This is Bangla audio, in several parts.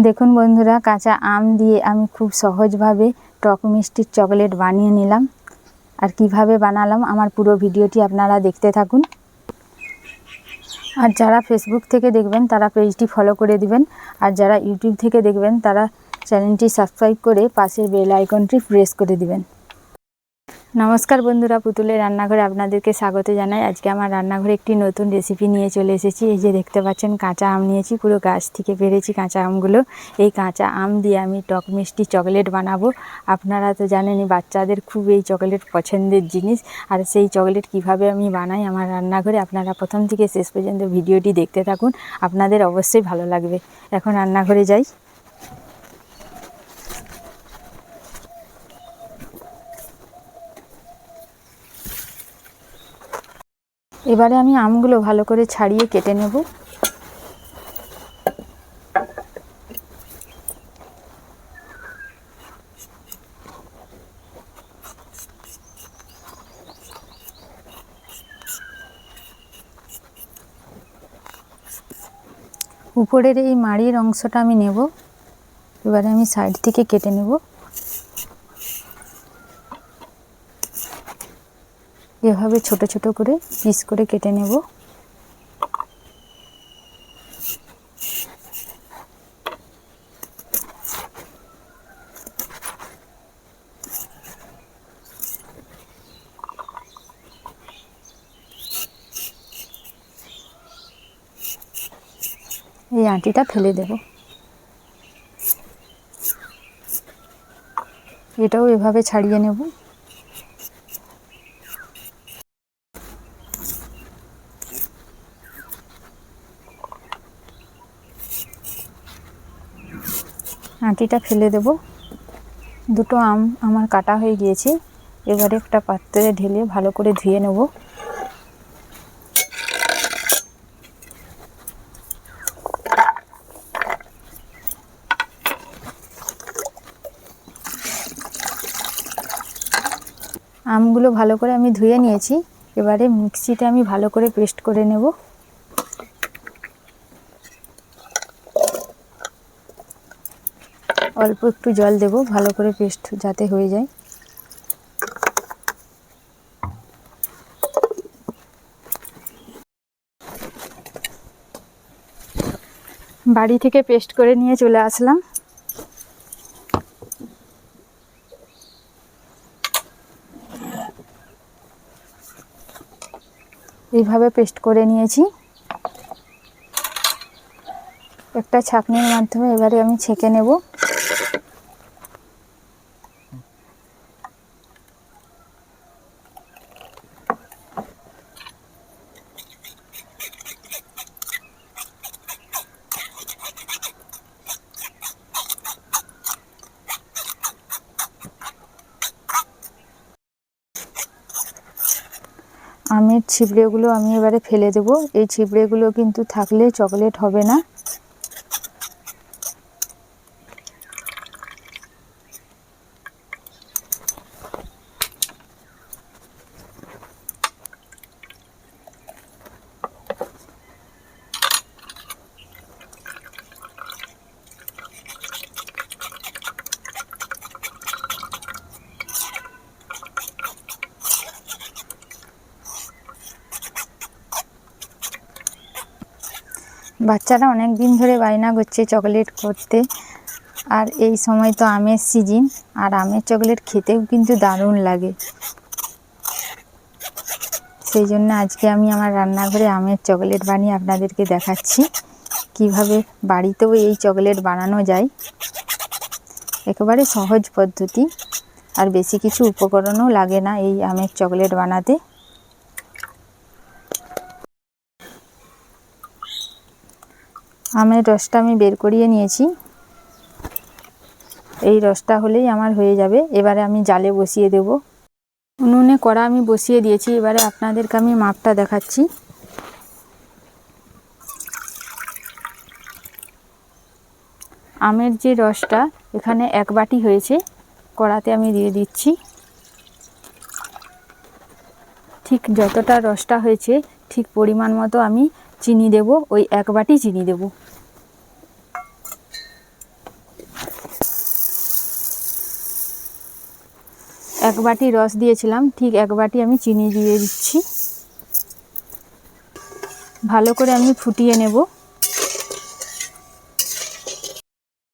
দেখুন বন্ধুরা, কাঁচা আম দিয়ে আমি খুব সহজভাবে টক মিষ্টির চকলেট বানিয়ে নিলাম। আর কিভাবে বানালাম আমার পুরো ভিডিওটি আপনারা দেখতে থাকুন। আর যারা ফেসবুক থেকে দেখবেন তারা পেজটি ফলো করে দিবেন, আর যারা ইউটিউব থেকে দেখবেন তারা চ্যানেলটি সাবস্ক্রাইব করে পাশের বেল আইকনটি প্রেস করে দিবেন। নমস্কার বন্ধুরা, পুতুলের রান্নাঘরে আপনাদেরকে স্বাগত জানাই। আজকে আমার রান্নাঘরে একটি নতুন রেসিপি নিয়ে চলে এসেছি। এই যে দেখতে পাচ্ছেন, কাঁচা আম নিয়েছি, পুরো গাছ থেকে পেরেছি কাঁচা আমগুলো। এই কাঁচা আম দিয়ে আমি টক মিষ্টি চকলেট বানাবো। আপনারা তো জানেনই বাচ্চাদের খুব এই চকলেট পছন্দের জিনিস। আর সেই চকলেট কিভাবে আমি বানাই আমার রান্নাঘরে, আপনারা প্রথম থেকে শেষ পর্যন্ত ভিডিওটি দেখতে থাকুন, আপনাদের অবশ্যই ভালো লাগবে। এখন রান্নাঘরে যাই। এবারে আমি আমগুলো ভালো করে ছাড়িয়ে কেটে নেব। উপরের এই মাড়ির অংশটা আমি নেব। এবারে আমি সাইড থেকে কেটে নেব। এভাবে ছোট ছোট করে পিস করে কেটে নেব। এই আটিটা ফেলে দেব। এটাও এভাবে ছাড়িয়ে নেব। আটিটা ফেলে দেব। দুটো আম আমার কাটা হয়ে গিয়েছে। এবারে একটা পাত্রে ঢেলে ভালো করে ধুয়ে নেব। আমগুলো ভালো করে আমি ধুয়ে নিয়েছি। এবারে মিক্সিতে আমি ভালো করে পেস্ট করে নেব। অল্প একটু জল দেব, ভালো করে পেস্ট যাতে হয়ে যায়। বাড়ি থেকে পেস্ট করে নিয়ে চলে আসলাম। এইভাবে পেস্ট করে নিয়েছি। একটা ছাঁকনির মাধ্যমে এবারে আমি ছেঁকে নেব। আমের ছিবড়েগুলো আমি এবারে ফেলে দেব। এই ছিবড়েগুলো কিন্তু থাকলে চকলেট হবে না। বাচ্চারা অনেক দিন ধরে বায়না করছে চকলেট করতে। আর এই সময় তো আমের সিজন, আর আমের চকলেট খেতেও কিন্তু দারুণ লাগে। সেই জন্য আজকে আমি আমার রান্নাঘরে আমের চকলেট বানিয়ে আপনাদেরকে দেখাচ্ছি কিভাবে বাড়িতেও এই চকলেট বানানো যায়। একেবারে সহজ পদ্ধতি, আর বেশি কিছু উপকরণও লাগে না এই আমের চকলেট বানাতে। আমের রসটা আমি বের করিয়ে নিয়েছি। এই রসটা হলেই আমার হয়ে যাবে। এবারে আমি জালে বসিয়ে দেব। উনুনে কড়া আমি বসিয়ে দিয়েছি। এবারে আপনাদেরকে আমি মাপটা দেখাচ্ছি। আমের যে রসটা এখানে 1 বাটি হয়েছে, কড়াতে আমি দিয়ে দিচ্ছি। ঠিক যতটা রসটা হয়েছে ঠিক পরিমাণ মতো আমি চিনি দেব। ওই 1 বাটি চিনি দেব। 1 বাটি রস দিয়েছিলাম, ঠিক 1 বাটি আমি চিনি দিয়ে দিচ্ছি। ভালো করে আমি ফুটিয়ে নেব।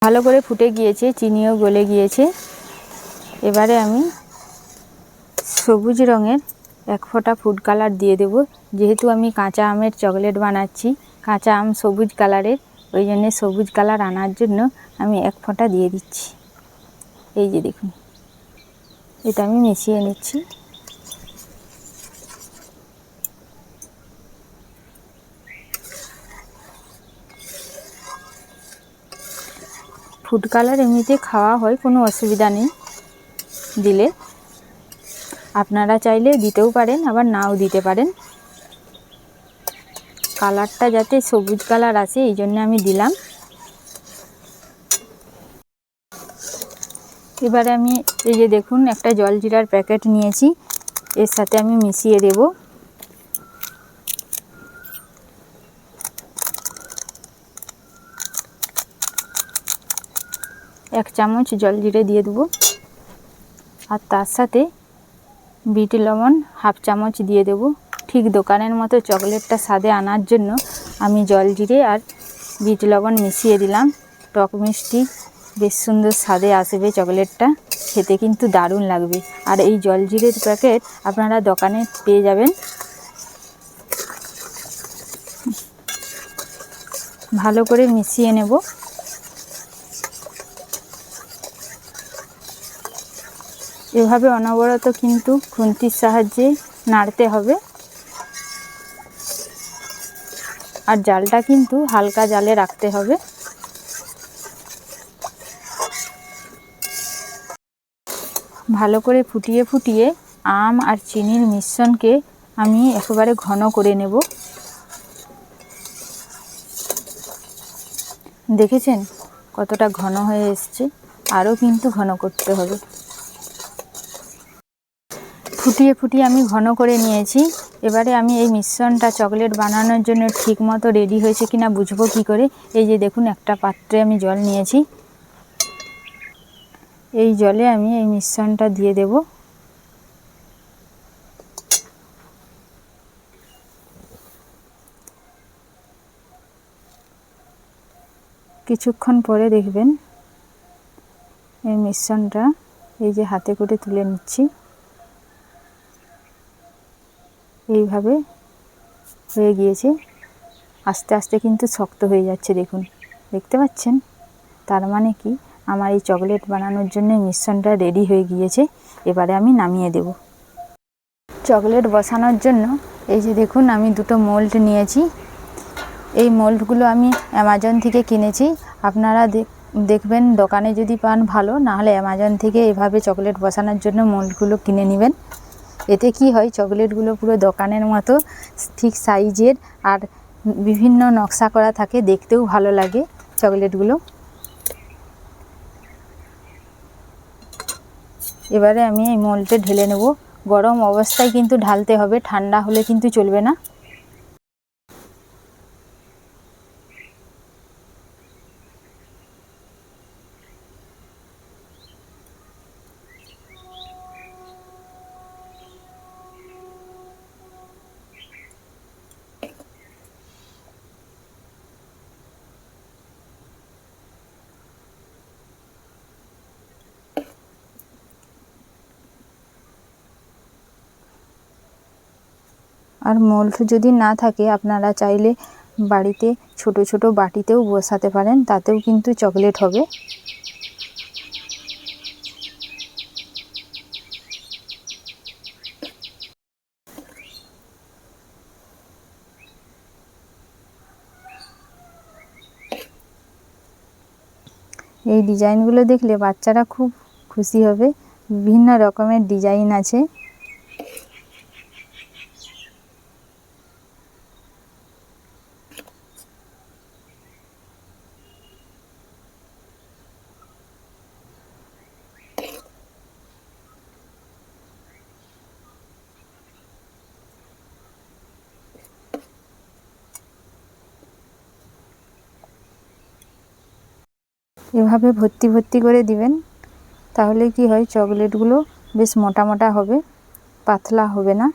ভালো করে ফুটে গিয়েছে, চিনিও গলে গিয়েছে। এবারে আমি সবুজ রঙের 1 ফোঁটা ফুড কালার দিয়ে দেব। যেহেতু আমি কাঁচা আমের চকলেট বানাচ্ছি, কাঁচা আম সবুজ কালারের, ওই জন্য সবুজ কালার আনার জন্য আমি 1 ফোঁটা দিয়ে দিচ্ছি। এই যে দেখুন, এটা আমি মিশিয়ে নিচ্ছি। ফুড কালার এমনিতে খাওয়া হয়, কোনো অসুবিধা নেই দিলে। আপনারা চাইলে দিতেও পারেন, আবার নাও দিতে পারেন। কালারটা যাতে সবুজ কালার আসে এই জন্য আমি দিলাম। এবারে আমি এই যে দেখুন একটা জলজিরার প্যাকেট নিয়েছি, এর সাথে আমি মিশিয়ে দেব। এক চামচ জলজিরে দিয়ে দেবো, আর তার সাথে বিট লবণ 1/2 চামচ দিয়ে দেব। ঠিক দোকানের মতো চকলেটটা স্বাদে আনার জন্য আমি জলজিরে আর বিট লবণ মিশিয়ে দিলাম। টক মিষ্টি বেশ সুন্দর স্বাদে আসবে চকলেটটা, খেতে কিন্তু দারুণ লাগবে। আর এই জলজিরের প্যাকেট আপনারা দোকানে পেয়ে যাবেন। ভালো করে মিশিয়ে নেব। এভাবে অনবরত কিন্তু খুন্তির সাহায্যে নাড়তে হবে, আর জালটা কিন্তু হালকা জালে রাখতে হবে। ভালো করে ফুটিয়ে ফুটিয়ে আম আর চিনির মিশ্রণকে আমি একেবারে ঘন করে নেব। দেখেছেন কতটা ঘন হয়ে এসছে, আরও কিন্তু ঘন করতে হবে। ফুটিয়ে ফুটিয়ে আমি ঘন করে নিয়েছি। এবারে আমি এই মিশ্রণটা চকলেট বানানোর জন্য ঠিক মতো রেডি হয়েছে কিনা বুঝবো কি করে। এই যে দেখুন একটা পাত্রে আমি জল নিয়েছি, এই জলে আমি এই মিশ্রণটা দিয়ে দেব। কিছুক্ষণ পরে দেখবেন এই মিশ্রণটা এই যে হাতে করে তুলে নিচ্ছি, এইভাবে হয়ে গিয়েছে। আস্তে আস্তে কিন্তু শক্ত হয়ে যাচ্ছে, দেখুন, দেখতে পাচ্ছেন? তার মানে কি আমার এই চকলেট বানানোর জন্য মিশ্রণটা রেডি হয়ে গিয়েছে। এবারে আমি নামিয়ে দেব। চকলেট বসানোর জন্য এই যে দেখুন আমি 2টো মোল্ড নিয়েছি। এই মোল্ডগুলো আমি অ্যামাজন থেকে কিনেছি। আপনারা দেখবেন দোকানে যদি পান ভালো, না হলে অ্যামাজন থেকে এভাবে চকলেট বসানোর জন্য মোল্ডগুলো কিনে নেবেন। এতে কি হয়, চকলেটগুলো পুরো দোকানের মতো ঠিক সাইজের আর বিভিন্ন নকশা করা থাকে, দেখতেও ভালো লাগে চকলেটগুলো। এবারে আমি এই মোল্ডে ঢেলে নেব। গরম অবস্থায় কিন্তু ঢালতে হবে, ঠান্ডা হলে কিন্তু চলবে না। আর মোল্ড যদি না থাকে আপনারা চাইলে বাড়িতে ছোট ছোট বাটিতেও বসাতে পারেন, তাতেও কিন্তু চকলেট হবে। এই ডিজাইনগুলো দেখলে বাচ্চারা খুব খুশি হবে। বিভিন্ন রকমের ডিজাইন আছে। এভাবে ভর্তি ভর্তি করে দিবেন, তাহলে কি হয় চকলেটগুলো বেশ মোটা মোটা হবে, পাতলা হবে না।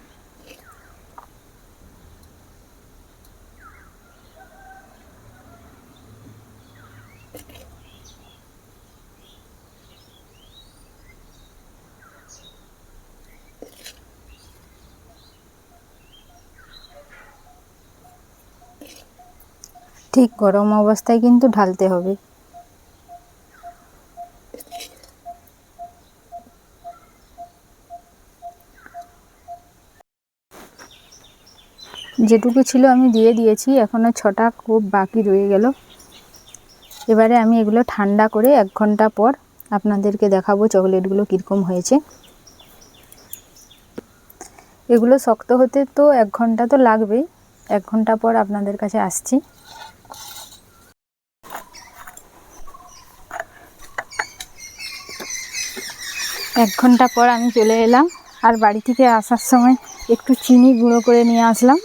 ঠিক গরম অবস্থায় কিন্তু ঢালতে হবে। যেটুকু ছিল আমি দিয়ে দিয়েছি, এখনও 6টা খুব বাকি রয়ে গেল। এবারে আমি এগুলো ঠান্ডা করে 1 ঘন্টা পর আপনাদেরকে দেখাবো চকলেটগুলো কীরকম হয়েছে। এগুলো শক্ত হতে তো 1 ঘন্টা তো লাগবেই। 1 ঘন্টা পর আপনাদের কাছে আসছি। এক ঘন্টা পর আমি চলে এলাম, আর বাড়ি থেকে আসার সময় একটু চিনি গুঁড়ো করে নিয়ে আসলাম।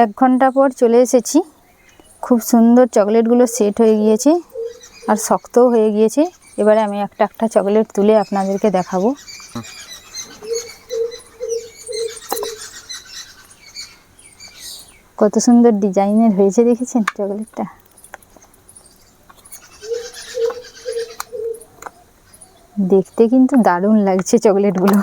এক ঘন্টা পর চলে এসেছি। খুব সুন্দর চকলেটগুলো সেট হয়ে গিয়েছে আর শক্তও হয়ে গিয়েছে। এবারে আমি একটা একটা চকলেট তুলে আপনাদেরকে দেখাবো। কত সুন্দর ডিজাইনের হয়েছে, দেখেছেন চকলেটটা? দেখতে কিন্তু দারুণ লাগছে চকলেটগুলো।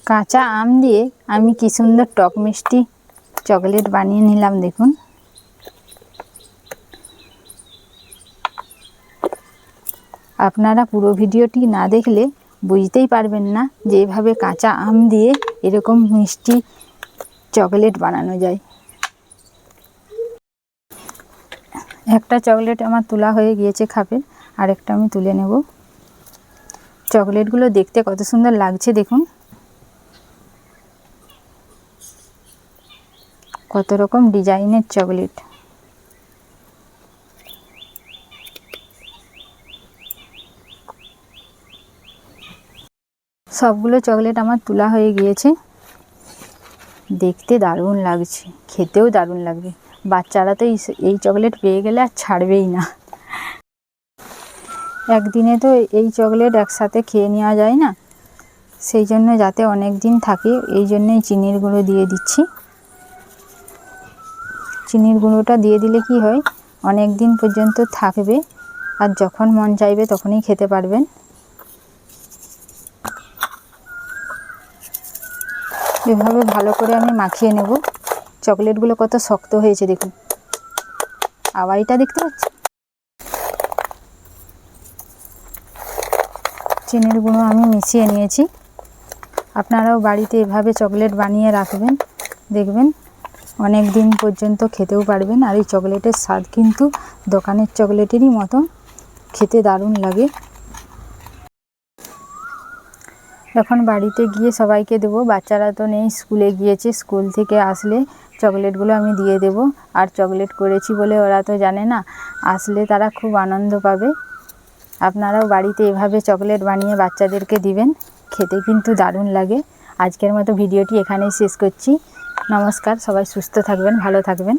কাঁচা আম দিয়ে আমি কি সুন্দর টক মিষ্টি চকলেট বানিয়ে নিলাম, দেখুন। আপনারা পুরো ভিডিওটি না দেখলে বুঝতেই পারবেন না যে এভাবে কাঁচা আম দিয়ে এরকম মিষ্টি চকলেট বানানো যায়। একটা চকলেট আমার তোলা হয়ে গিয়েছে খাপের, আরেকটা আমি তুলে নেব। চকলেটগুলো দেখতে কত সুন্দর লাগছে দেখুন। কত রকম ডিজাইনের চকলেট। সবগুলো চকলেট আমার তোলা হয়ে গিয়েছে। দেখতে দারুণ লাগছে, খেতেও দারুণ লাগবে। বাচ্চারা তো এই চকলেট পেয়ে গেলে আর ছাড়বেই না। একদিনে তো এই চকলেট একসাথে খেয়ে নেওয়া যায় না, সেই জন্য যাতে অনেক দিন থাকে এই জন্যই চিনির গুঁড়ো দিয়ে দিচ্ছি। চিনির গুঁড়োটা দিয়ে দিলে কি হয়, অনেক দিন পর্যন্ত থাকবে আর যখন মন চাইবে তখনই খেতে পারবেন। এভাবে ভালো করে আমি মাখিয়ে নেব। চকলেটগুলো কত শক্ত হয়েছে দেখুন, আওয়াজটা দেখতে পাচ্ছেন। চিনির গুঁড়ো আমি মিশিয়ে নিয়েছি। আপনারাও বাড়িতে এভাবে চকলেট বানিয়ে রাখবেন, দেখবেন অনেক দিন পর্যন্ত খেতেও পারবেন। আর এই চকলেটের স্বাদ কিন্তু দোকানের চকলেটেরই মতো, খেতে দারুণ লাগে। এখন বাড়িতে গিয়ে সবাইকে দেবো। বাচ্চারা তো নেই, স্কুলে গিয়েছে। স্কুল থেকে আসলে চকলেটগুলো আমি দিয়ে দেব। আর চকলেট করেছি বলে ওরা তো জানে না, আসলে তারা খুব আনন্দ পাবে। আপনারাও বাড়িতে এভাবে চকলেট বানিয়ে বাচ্চাদেরকে দিবেন, খেতে কিন্তু দারুণ লাগে। আজকের মতো ভিডিওটি এখানেই শেষ করছি। নমস্কার, সবাই সুস্থ থাকবেন, ভালো থাকবেন।